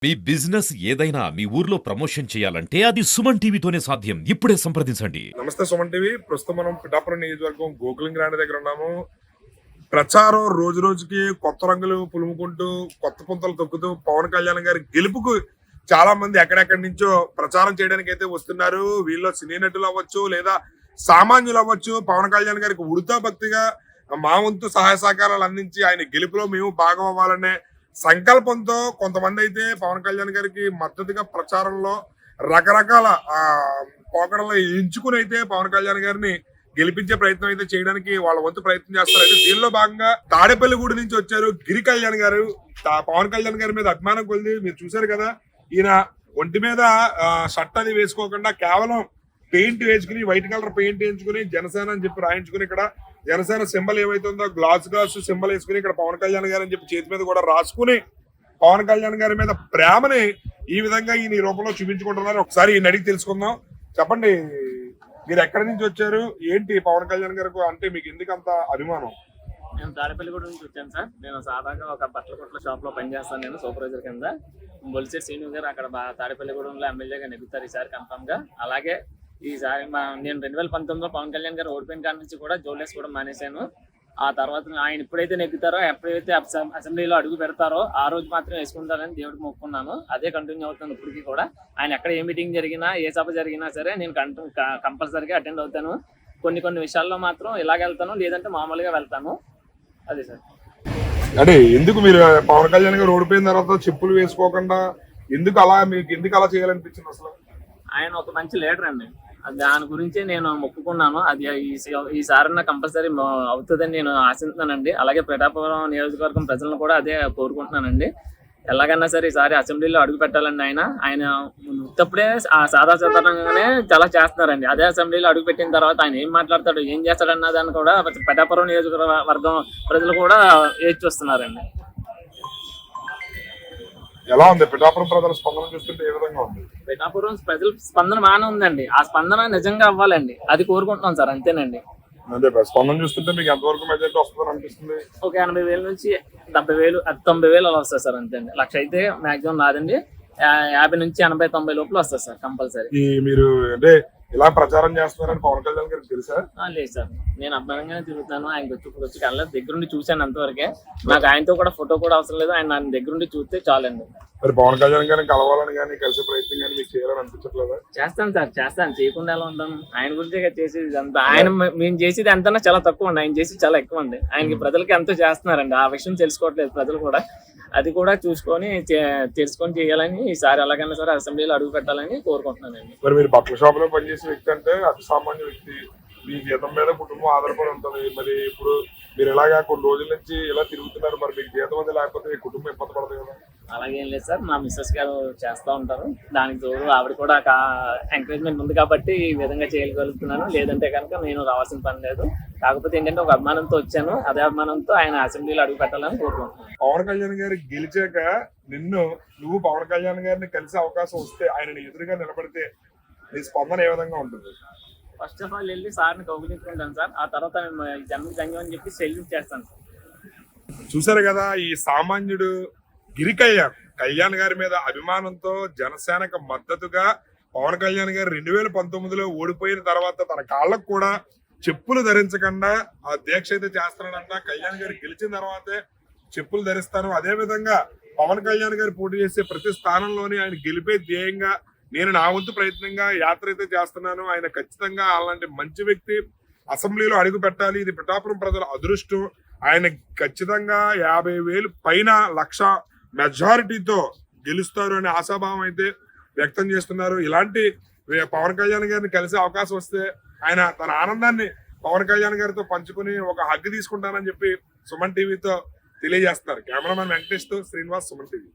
మీ business ఏదైనా మీ ఊర్లో promotion చేయాలంటే అది సుమన్ టీవీతోనే సాధ్యం. ఇప్పుడే సంప్రదించండి. నమస్తే సుమన్ టీవీ. ప్రస్తుతం మనం పిఠాపురం నియోజకవర్గం గోకులం గ్రాండ్ దగ్గర ఉన్నాము. ప్రచారం రోజు రోజుకి కొత్త రంగులు పులుముకుంటూ కొత్త పుంతలు తొక్కుతూ పవన్ కళ్యాణ్ గారి గెలుపుకు చాలా మంది ఎక్కడెక్కడి నుంచో ప్రచారం చేయడానికి అయితే వస్తున్నారు. వీళ్ళు సినీ నటులు అవ్వచ్చు లేదా సామాన్యులు అవ్వచ్చు. పవన్ కళ్యాణ్ గారికి ఉడతా భక్తిగా మా వంతు సహాయ సహకారాలు అందించి ఆయన గెలుపులో మేము భాగం అవ్వాలనే సంకల్పంతో కొంతమంది అయితే పవన్ కళ్యాణ్ గారికి మద్దతుగా ప్రచారంలో రకరకాల పోకడలు ఎంచుకుని అయితే పవన్ కళ్యాణ్ గారిని గెలిపించే ప్రయత్నం అయితే చేయడానికి వాళ్ళ వంతు ప్రయత్నం చేస్తారు. అయితే దీనిలో భాగంగా తాడేపల్లిగూడి నుంచి వచ్చారు గిరి కళ్యాణ్ గారు. పవన్ కళ్యాణ్ గారి మీద అభిమానం కొలిది మీరు చూశారు కదా. ఈయన ఒంటి మీద షర్ట్ అది వేసుకోకుండా కేవలం పెయింట్ వేసుకుని వైట్ కలర్ పెయింట్ వేయించుకుని జనసేన అని చెప్పి రాయించుకుని ఇక్కడ జనసేన సింబల్ ఏవైతుందో గ్లాస్ సింబల్ వేసుకుని ఇక్కడ పవన్ కళ్యాణ్ గారు అని చెప్పి చేతి మీద కూడా రాసుకుని పవన్ కళ్యాణ్ గారి మీద ప్రేమని ఈ విధంగా ఈయన ఈ రూపంలో చూపించుకుంటున్నారు. ఒకసారి ఈయన అడిగి తెలుసుకుందాం. చెప్పండి, మీరు ఎక్కడి నుంచి వచ్చారు, ఏంటి పవన్ కళ్యాణ్ గారికి అంటే మీకు ఎందుకు అంత అభిమానం? నేను తాడేపల్లిగూడ నుంచి వచ్చాను సార్. నేను సాధారణంగా ఒక బట్టల కొట్ల షాప్ లో పనిచేస్తాను. నేను సూపర్వైజర్ కింద. బొలిశెట్టి శ్రీను గారు అక్కడ తాడేపల్లిగూడెంలో ఎమ్మెల్యేగా నెగ్గుతారు ఈసారి కన్ఫర్మ్ గా. అలాగే ఈసారి నేను 2019లో పవన్ కళ్యాణ్ గారు ఓడిపోయిన కాడి నుంచి కూడా జోలెస్ కూడా మానేశాను. ఆ తర్వాత ఆయన ఎప్పుడైతే నెగ్గుతారో, ఎప్పుడైతే అసెంబ్లీలో అడుగు పెడతారో ఆ రోజు మాత్రం వేసుకుంటారని దేవుడికి మొక్కున్నాను. అదే కంటిన్యూ అవుతాను ఇప్పటికీ కూడా. ఆయన ఎక్కడ ఏ మీటింగ్ జరిగినా, ఏ సభ జరిగినా సరే నేను కంపల్సరీగా అటెండ్ అవుతాను. కొన్ని విషయాల్లో మాత్రం ఇలాగ వెళ్తాను, లేదంటే మామూలుగా వెళ్తాను. అదే సార్. అంటే ఎందుకు మీరు పవన్ కళ్యాణ్ గారు ఓడిపోయిన తర్వాత చెప్పులు వేసుకోకుండా ఎందుకు అలా చేయాలనిపించింది అసలు? ఆయన ఒక మంచి లీడర్ అండి. దాని గురించి నేను మొక్కుకున్నాను. అది ఈసారి కంపల్సరీ అవుతుందని నేను ఆశిస్తున్నానండి. అలాగే పిఠాపురం నియోజకవర్గం ప్రజలను కూడా అదే కోరుకుంటున్నానండి. ఎలాగన్నా సరే ఈసారి అసెంబ్లీలో అడుగు పెట్టాలండి. ఆయన ఉత్తప్పుడే సాధారణంగానే చాలా చేస్తున్నారండి. అదే అసెంబ్లీలో అడుగు పెట్టిన తర్వాత ఆయన ఏం మాట్లాడతాడు, ఏం చేస్తాడన్న దాన్ని కూడా పిఠాపురం నియోజకవర్గం ప్రజలు కూడా ఏది చూస్తున్నారండి. ఎలా ఉంది పిఠాపురం ప్రజల స్పందన చూస్తుంటే? ఏ విధంగా ఉంది? పిఠాపురం ప్రజల స్పందన బాగానే ఉందండి. ఆ స్పందన నిజంగా అవ్వాలండి. అది కోరుకుంటున్నాం సార్, అంతేనండి. అదే స్పందన చూస్తుంటే మీకు ఎంతవరకు మెజారిటీ వస్తుందని అనిపిస్తుంది? ఒక 80,000 నుంచి 70,000, 90,000 అలా వస్తుంది సార్, అంతే అండి. 1,00,000 అయితే మాక్సిమం రాదండి. 50 నుంచి 80, 90 లోపల వస్తుంది సార్ కంపల్సరీ. మీరు అంటే ఇలా ప్రచారం చేస్తున్నారని పవన్ కళ్యాణ్ గారికి తెలుసా? లేదు సార్, నేను అభిమానంగానే తిరుగుతాను. ఆయనకి వచ్చి కళ్ళ దగ్గరుండి చూశాను అంతవరకే. నాకు ఆయనతో కూడా ఫోటో కూడా అవసరం లేదు. ఆయన నన్ను దగ్గరుండి చూస్తే చాలండి. మరి పవన్ కళ్యాణ్ గారిని కలవాలని కానీ కలిసే ప్రయత్నం కానీ మీకు చేయాలని అనిపించట్లేదా? చేస్తాను సార్, చేస్తాను. చేయకుండా ఎలా ఉంటాను? ఆయన గురించే చేసేది అంతా. ఆయన మేము చేసేది అంతనా చాలా తక్కువ అండి, ఆయన చేసేది చాలా ఎక్కువ అండి. ఆయనకి ప్రజలకి ఎంతో చేస్తున్నారండి. ఆ విషయం తెలుసుకోవట్లేదు ప్రజలు కూడా. అది కూడా చూసుకొని తెలుసుకొని చేయాలని ఈసారి ఎలాగైనా సరే అసెంబ్లీలో అడుగు పెట్టాలని కోరుకుంటున్నానండి. మరి మీరు బట్టల షాప్ లో పనిచేసే వ్యక్తి అంటే అతి సామాన్య వ్యక్తి, మీ జీతం మీద కుటుంబం ఆధారపడి ఉంటుంది. మరి ఇప్పుడు మీరు ఇలాగా కొన్ని రోజుల నుంచి ఇలా తిరుగుతున్నారు, మరి మీకు జీతం అది లేకపోతే కుటుంబం ఇబ్బంది పడదు కదా? అలాగేం లేదు సార్, మా మిస్సెస్ గారు చేస్తూ ఉంటారు. దానికి తోడు ఆవిడ కూడా ఎంకరేజ్మెంట్ ఉంది కాబట్టి ఈ విధంగా చేయగలుగుతున్నాను. లేదంటే కనుక నేను రావాల్సిన పని లేదు. కాకపోతే ఏంటంటే ఒక అభిమానంతో వచ్చాను. అదే అభిమానంతో ఆయన అసెంబ్లీలో అడుగు పెట్టాలని కోరుకుంటున్నాను. పవన్ కళ్యాణ్ గారు గెలిచాక నువ్వు పవన్ కళ్యాణ్ గారిని కలిసే అవకాశం వస్తే, ఆయనని ఎదురుగా నిలబడితే నీ స్పందన ఏ విధంగా ఉంటుంది? ఫస్ట్ ఆఫ్ ఆల్ వెళ్ళి సార్ని కౌగులించుకుంటాను సార్. ఆ తర్వాత నేను జన్మకి ధన్యం అని చెప్పి సెల్యూట్ చేస్తాను సార్. చూసారు కదా, ఈ సామాన్యుడు గిరి కళ్యాణ్ గారి మీద అభిమానంతో జనసేనకు మద్దతుగా పవన్ కళ్యాణ్ గారు 2019లో ఓడిపోయిన తర్వాత తన కాళ్ళకు కూడా చెప్పులు ధరించకుండా ఆ దీక్ష అయితే చేస్తున్నాడంట. కళ్యాణ్ గారు గెలిచిన తర్వాతే చెప్పులు ధరిస్తాను. అదే విధంగా పవన్ కళ్యాణ్ గారు పోటీ చేసే ప్రతి స్థానంలోని ఆయన గెలిపే ధ్యేయంగా నేను నా వంతు ప్రయత్నంగా యాత్ర అయితే చేస్తున్నాను. ఆయన ఖచ్చితంగా అలాంటి మంచి వ్యక్తి అసెంబ్లీలో అడుగు పెట్టాలి. ఇది పిఠాపురం ప్రజల అదృష్టం. ఆయన ఖచ్చితంగా 50,000 పైన 1,00,000 మెజారిటీతో గెలుస్తారు అనే ఆశాభావం అయితే వ్యక్తం చేస్తున్నారు. ఇలాంటి పవన్ కళ్యాణ్ గారిని కలిసే అవకాశం వస్తే ఆయన తన ఆనందాన్ని పవన్ కళ్యాణ్ గారితో పంచుకుని ఒక హగ్గు తీసుకుంటానని చెప్పి సుమన్ టీవీతో తెలియజేస్తున్నారు. కెమెరామెన్ వెంకటేష్ తో శ్రీనివాస్, సుమన్ టీవీ.